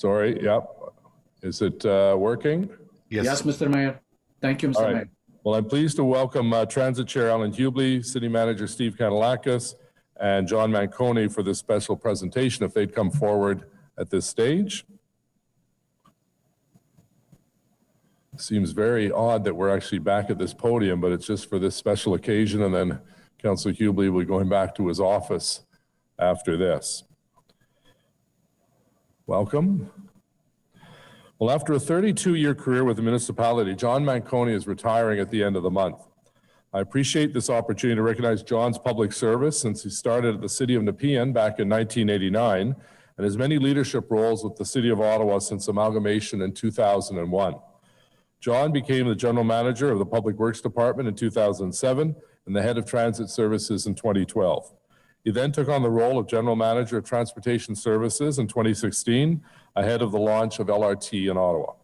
Sorry, yep. Is it working? Yes, Mr. Mayor. Thank you, Mr. Mayor. Well, I'm pleased to welcome Transit Chair Alan Hubley, City Manager Steve Kanalakis, and John Maconi for this special presentation, if they'd come forward at this stage. Seems very odd that we're actually back at this podium, but it's just for this special occasion, and then Councillor Hubley will be going back to his office after this. Welcome. Well, after a 32-year career with the municipality, John Maconi is retiring at the end of the month. I appreciate this opportunity to recognize John's public service since he started at the City of Nepean back in 1989 and his many leadership roles with the City of Ottawa since amalgamation in 2001. John became the General Manager of the Public Works Department in 2007 and the Head of Transit Services in 2012. He then took on the role of General Manager of Transportation Services in 2016, ahead of the launch of LRT in Ottawa.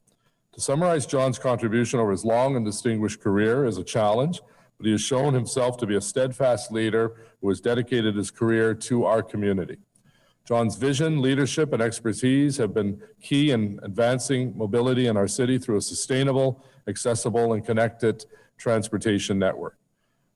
To summarize John's contribution over his long and distinguished career is a challenge, but he has shown himself to be a steadfast leader who has dedicated his career to our community. John's vision, leadership, and expertise have been key in advancing mobility in our city through a sustainable, accessible, and connected transportation network.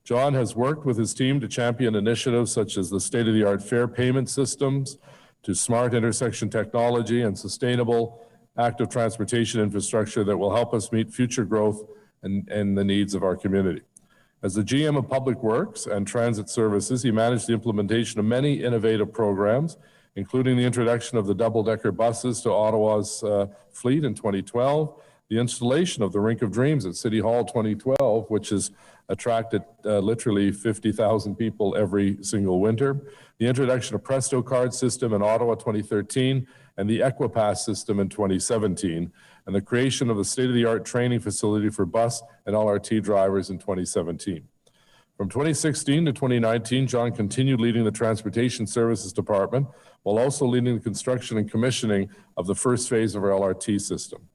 John has worked with his team to champion initiatives such as the state-of-the-art fare payment systems, to smart intersection technology and sustainable active transportation infrastructure that will help us meet future growth and the needs of our community. As the GM of Public Works and Transit Services, he managed the implementation of many innovative programs, including the introduction of the double-decker buses to Ottawa's fleet in 2012, the installation of the Rink of Dreams at City Hall 2012, which has attracted literally 50,000 people every single winter, the introduction of Presto card system in Ottawa 2013, and the Equipass system in 2017, and the creation of the state-of-the-art training facility for bus and LRT drivers in 2017. From 2016 to 2019, John continued leading the Transportation Services Department while also leading the construction and commissioning of the first phase of our LRT system.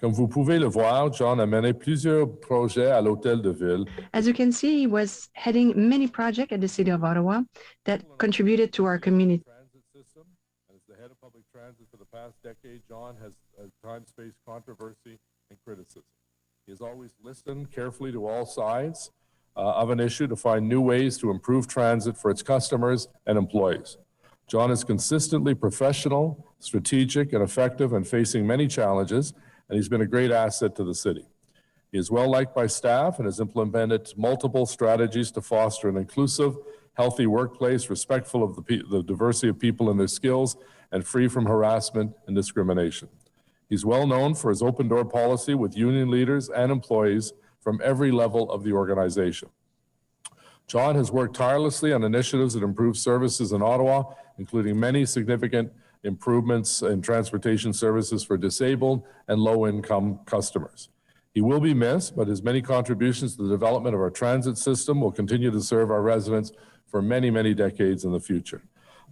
Comme vous pouvez le voir, John a mené plusieurs projets à l'Hôtel de Ville. As you can see, he was heading many projects at the City of Ottawa that contributed to our community. Transit system, and as the head of public transit for the past decade, John has at times faced controversy and criticism. He has always listened carefully to all sides of an issue to find new ways to improve transit for its customers and employees. John is consistently professional, strategic, and effective in facing many challenges, and he's been a great asset to the city. He is well liked by staff and has implemented multiple strategies to foster an inclusive, healthy workplace, respectful of the diversity of people and their skills, and free from harassment and discrimination. He's well known for his open door policy with union leaders and employees from every level of the organization. John has worked tirelessly on initiatives that improve services in Ottawa, including many significant improvements in transportation services for disabled and low-income customers. He will be missed, but his many contributions to the development of our transit system will continue to serve our residents for many, many decades in the future.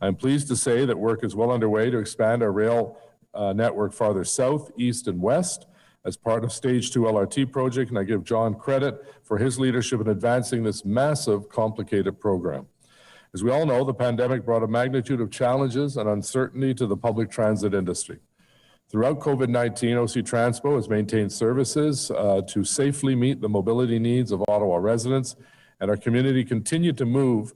I am pleased to say that work is well underway to expand our rail network farther south, east, and west as part of Stage 2 LRT project, and I give John credit for his leadership in advancing this massive, complicated program. As we all know, the pandemic brought a magnitude of challenges and uncertainty to the public transit industry. Throughout COVID-19, OC Transpo has maintained services to safely meet the mobility needs of Ottawa residents, and our community continued to move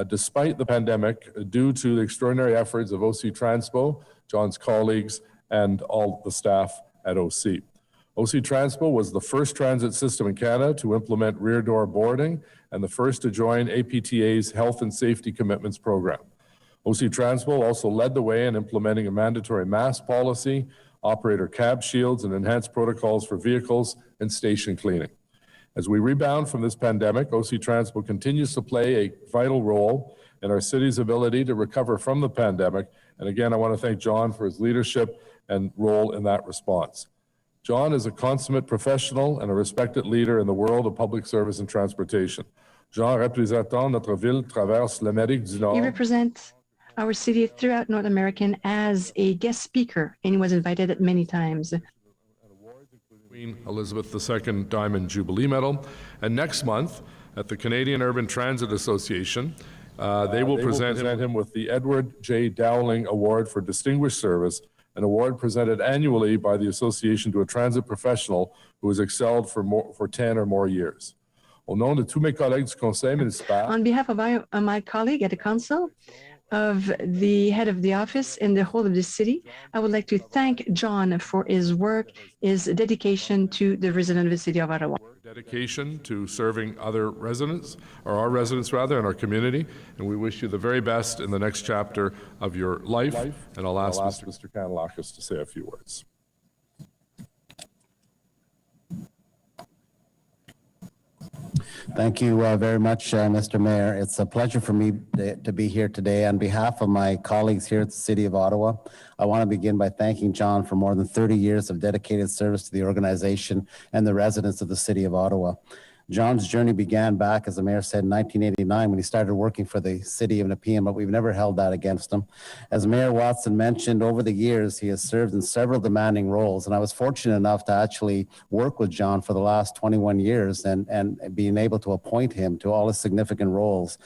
despite the pandemic due to the extraordinary efforts of OC Transpo, John's colleagues, and all the staff at OC. OC Transpo was the first transit system in Canada to implement rear door boarding and the first to join APTA's Health and Safety Commitments program. OC Transpo also led the way in implementing a mandatory mask policy, operator cab shields, and enhanced protocols for vehicles and station cleaning. As we rebound from this pandemic, OC Transpo continues to play a vital role in our city's ability to recover from the pandemic. And again, I want to thank John for his leadership and role in that response. John is a consummate professional and a respected leader in the world of public service and transportation. Jean, représentant notre ville, traverse l'Amérique du Nord. He represents our city throughout North America as a guest speaker, and he was invited many times. Queen Elizabeth II Diamond Jubilee Medal. And next month, at the Canadian Urban Transit Association, they will present him with the Edward J. Dowling Award for Distinguished Service an award presented annually by the Association to a transit professional who has excelled for 10 or more years. Au nom de tous mes collègues du Conseil municipal, On behalf of my colleague at the council, of the head of the office and the whole of the city, I would like to thank John for his work, his dedication to the resident of the City of Ottawa. dedication to serving other residents, or our residents rather, in our community, and we wish you the very best in the next chapter of your life. And I'll ask Mr. Kanalakis to say a few words. Thank you very much, Mr. Mayor. It's a pleasure for me to be here today. On behalf of my colleagues here at the City of Ottawa, I want to begin by thanking John for more than 30 years of dedicated service to the organization and the residents of the City of Ottawa. John's journey began back, as the mayor said, in 1989 when he started working for the city of Nepean, but we've never held that against him. As Mayor Watson mentioned, over the years, he has served in several demanding roles, and I was fortunate enough to actually work with John for the last 21 years and being able to appoint him to all his significant roles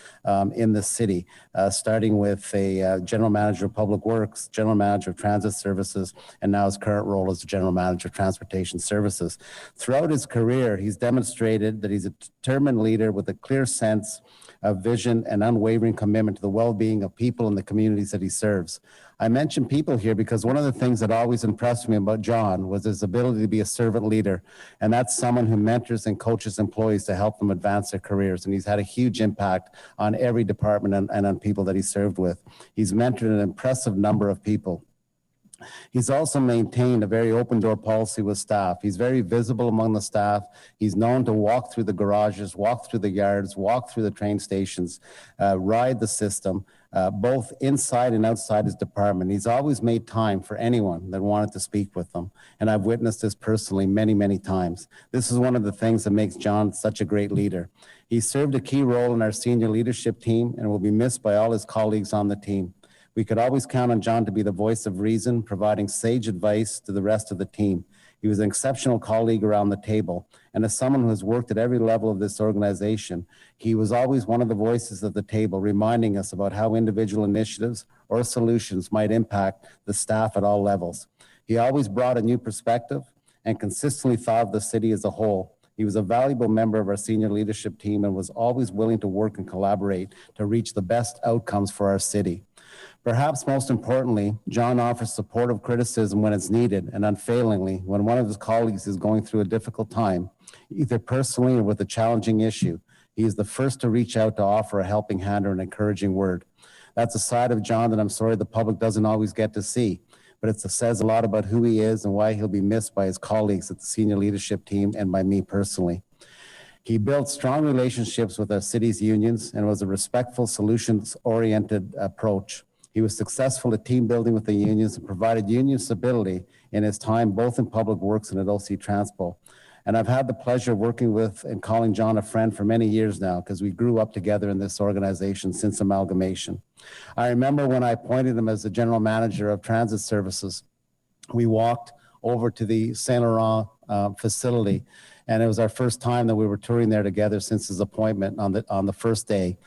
in the city, starting with a general manager of public works, general manager of transit services, and now his current role as the general manager of transportation services. Throughout his career, he's demonstrated that he's a determined leader with a clear sense of vision and unwavering commitment to the well-being of people in the communities that he serves. I mention people here because one of the things that always impressed me about John was his ability to be a servant leader, and that's someone who mentors and coaches employees to help them advance their careers, and he's had a huge impact on every department and on people that he served with. He's mentored an impressive number of people. He's also maintained a very open door policy with staff. He's very visible among the staff. He's known to walk through the garages, walk through the yards, walk through the train stations, ride the system, both inside and outside his department. He's always made time for anyone that wanted to speak with them. And I've witnessed this personally many, many times. This is one of the things that makes John such a great leader. He served a key role in our senior leadership team and will be missed by all his colleagues on the team. We could always count on John to be the voice of reason, providing sage advice to the rest of the team. He was an exceptional colleague around the table, and as someone who has worked at every level of this organization, he was always one of the voices at the table, reminding us about how individual initiatives or solutions might impact the staff at all levels. He always brought a new perspective and consistently thought of the city as a whole. He was a valuable member of our senior leadership team and was always willing to work and collaborate to reach the best outcomes for our city. Perhaps most importantly, John offers supportive criticism when it's needed and unfailingly when one of his colleagues is going through a difficult time, either personally or with a challenging issue. He is the first to reach out to offer a helping hand or an encouraging word. That's a side of John that I'm sorry the public doesn't always get to see, but it says a lot about who he is and why he'll be missed by his colleagues at the senior leadership team and by me personally. He built strong relationships with our city's unions and was a respectful, solutions-oriented approach. He was successful at team building with the unions and provided union stability in his time, both in public works and at OC Transpo. And I've had the pleasure of working with and calling John a friend for many years now because we grew up together in this organization since amalgamation. I remember when I appointed him as the general manager of transit services, we walked over to the Saint Laurent facility, and it was our first time that we were touring there together since his appointment on the first day.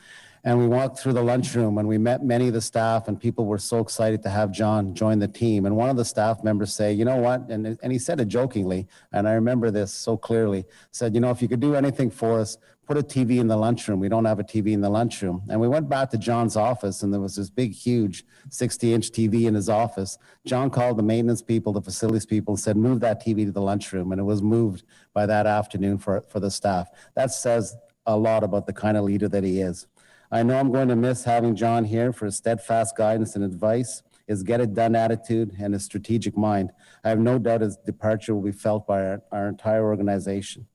And we walked through the lunchroom and we met many of the staff, and people were so excited to have John join the team. And one of the staff members say, you know what, and he said it jokingly, and I remember this so clearly, said, you know, if you could do anything for us, put a TV in the lunchroom. We don't have a TV in the lunchroom. And we went back to John's office, and there was this big, huge 60-inch TV in his office. John called the maintenance people, the facilities people, and said, move that TV to the lunchroom. And it was moved by that afternoon for the staff. That says a lot about the kind of leader that he is. I know I'm going to miss having John here for his steadfast guidance and advice, his get-it-done attitude, and his strategic mind. I have no doubt his departure will be felt by our entire organization.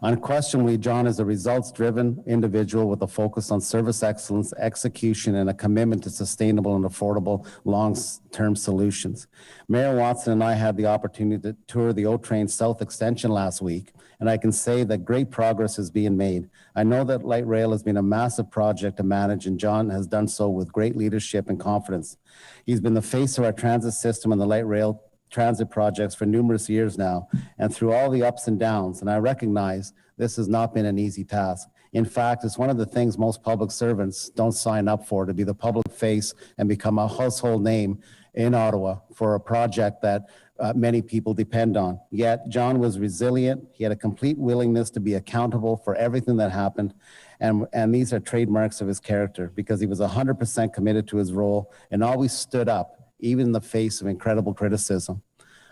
Unquestionably, John is a results-driven individual with a focus on service excellence, execution, and a commitment to sustainable and affordable long-term solutions. Mayor Watson and I had the opportunity to tour the O-Train South Extension last week, and I can say that great progress is being made. I know that light rail has been a massive project to manage, and John has done so with great leadership and confidence. He's been the face of our transit system and the light rail transit projects for numerous years now, and through all the ups and downs, and I recognize this has not been an easy task. In fact, it's one of the things most public servants don't sign up for, to be the public face and become a household name in Ottawa for a project that many people depend on. Yet John was resilient. He had a complete willingness to be accountable for everything that happened. And these are trademarks of his character, because he was 100% committed to his role and always stood up, even in the face of incredible criticism.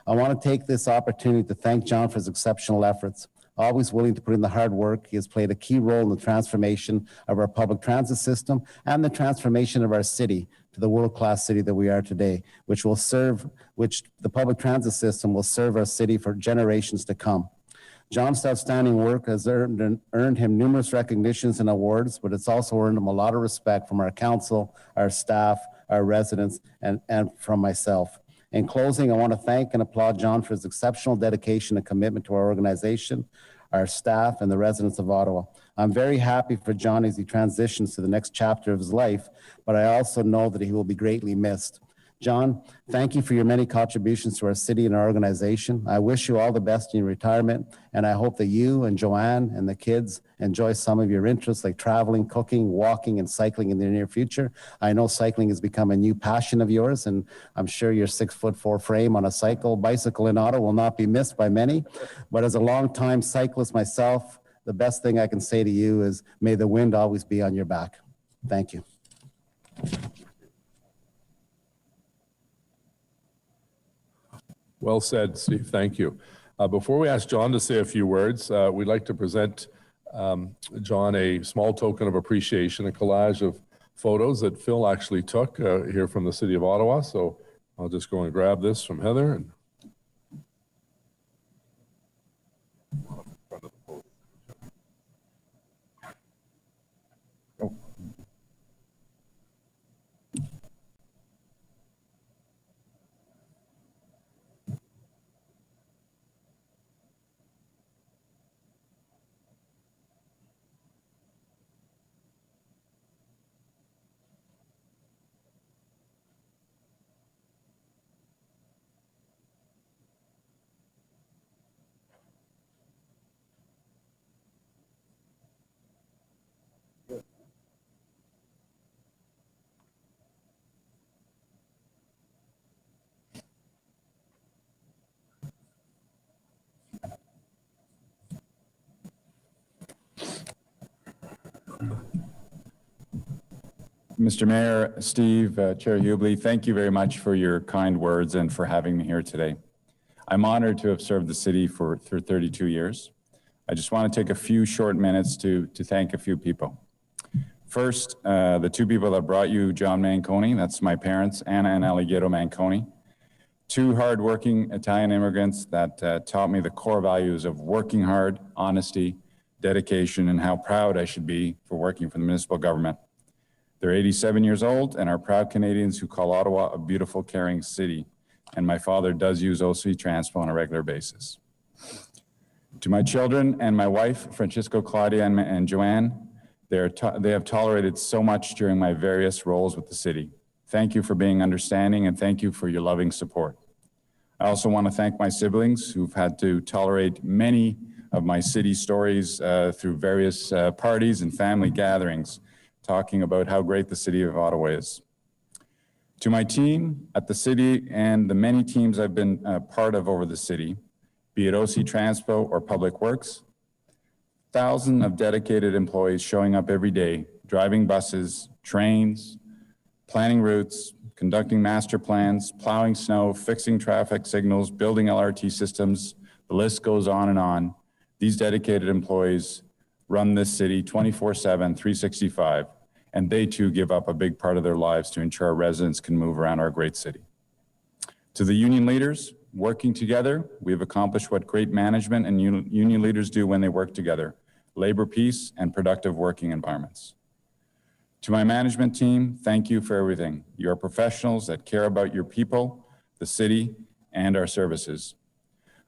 I want to take this opportunity to thank John for his exceptional efforts. Always willing to put in the hard work, he has played a key role in the transformation of our public transit system and the transformation of our city to the world-class city that we are today, which the public transit system will serve our city for generations to come. John's outstanding work has earned him numerous recognitions and awards, but it's also earned him a lot of respect from our council, our staff, our residents, and from myself. In closing, I want to thank and applaud John for his exceptional dedication and commitment to our organization, our staff, and the residents of Ottawa. I'm very happy for John as he transitions to the next chapter of his life, but I also know that he will be greatly missed. John, thank you for your many contributions to our city and our organization. I wish you all the best in your retirement, and I hope that you and Joanne and the kids enjoy some of your interests like traveling, cooking, walking, and cycling in the near future. I know cycling has become a new passion of yours, and I'm sure your 6'4" frame on a bicycle in Ottawa will not be missed by many. But as a longtime cyclist myself, the best thing I can say to you is may the wind always be on your back. Thank you. Well said, Steve. Thank you. Before we ask John to say a few words, we'd like to present John a small token of appreciation, a collage of photos that Phil actually took here from the City of Ottawa. So I'll just go and grab this from Heather. And Mr. Mayor, Steve, Chair Hubley, thank you very much for your kind words and for having me here today. I'm honored to have served the city for 32 years. I just want to take a few short minutes to thank a few people. First, the two people that brought you John Maconi, that's my parents, Anna and Alighiero Maconi. Two hardworking Italian immigrants that taught me the core values of working hard, honesty, dedication, and how proud I should be for working for the municipal government. They're 87 years old and are proud Canadians who call Ottawa a beautiful, caring city. And my father does use OC Transpo on a regular basis. To my children and my wife, Francisco, Claudia, and Joanne, they have tolerated so much during my various roles with the city. Thank you for being understanding and thank you for your loving support. I also want to thank my siblings who've had to tolerate many of my city stories through various parties and family gatherings, talking about how great the City of Ottawa is. To my team at the city and the many teams I've been part of over the city, be it OC Transpo or Public Works, thousands of dedicated employees showing up every day, driving buses, trains, planning routes, conducting master plans, plowing snow, fixing traffic signals, building LRT systems, the list goes on and on. These dedicated employees run this city 24/7, 365, and they too give up a big part of their lives to ensure our residents can move around our great city. To the union leaders, working together, we have accomplished what great management and union leaders do when they work together: labor peace and productive working environments. To my management team, thank you for everything. You are professionals that care about your people, the city, and our services.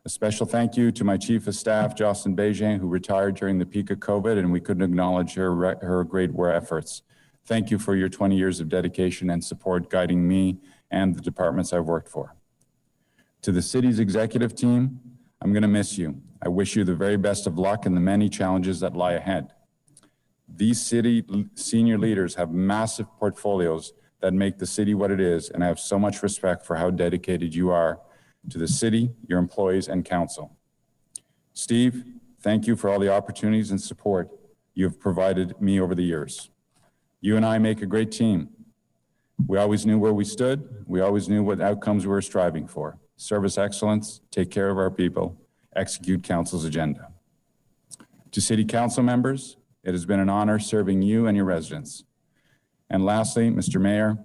A special thank you to my Chief of Staff, Jocelyn Bégin, who retired during the peak of COVID, and we couldn't acknowledge her great efforts. Thank you for your 20 years of dedication and support guiding me and the departments I've worked for. To the city's executive team, I'm going to miss you. I wish you the very best of luck in the many challenges that lie ahead. These senior leaders have massive portfolios that make the city what it is, and I have so much respect for how dedicated you are to the city, your employees, and council. Steve, thank you for all the opportunities and support you have provided me over the years. You and I make a great team. We always knew where we stood. We always knew what outcomes we were striving for. Service excellence, take care of our people, execute council's agenda. To city council members, it has been an honor serving you and your residents. And lastly, Mr. Mayor,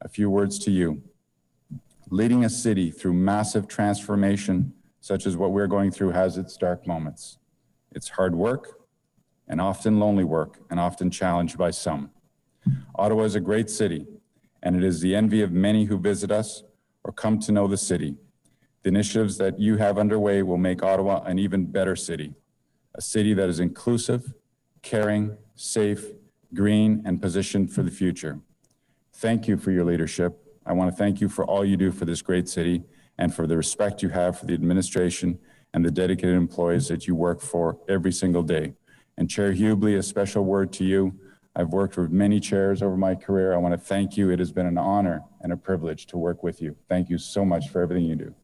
a few words to you. Leading a city through massive transformation, such as what we're going through, has its dark moments. It's hard work and often lonely work and often challenged by some. Ottawa is a great city, and it is the envy of many who visit us or come to know the city. The initiatives that you have underway will make Ottawa an even better city, a city that is inclusive, caring, safe, green, and positioned for the future. Thank you for your leadership. I want to thank you for all you do for this great city and for the respect you have for the administration and the dedicated employees that you work for every single day. And Chair Hubley, a special word to you. I've worked with many chairs over my career. I want to thank you. It has been an honor and a privilege to work with you. Thank you so much for everything you do.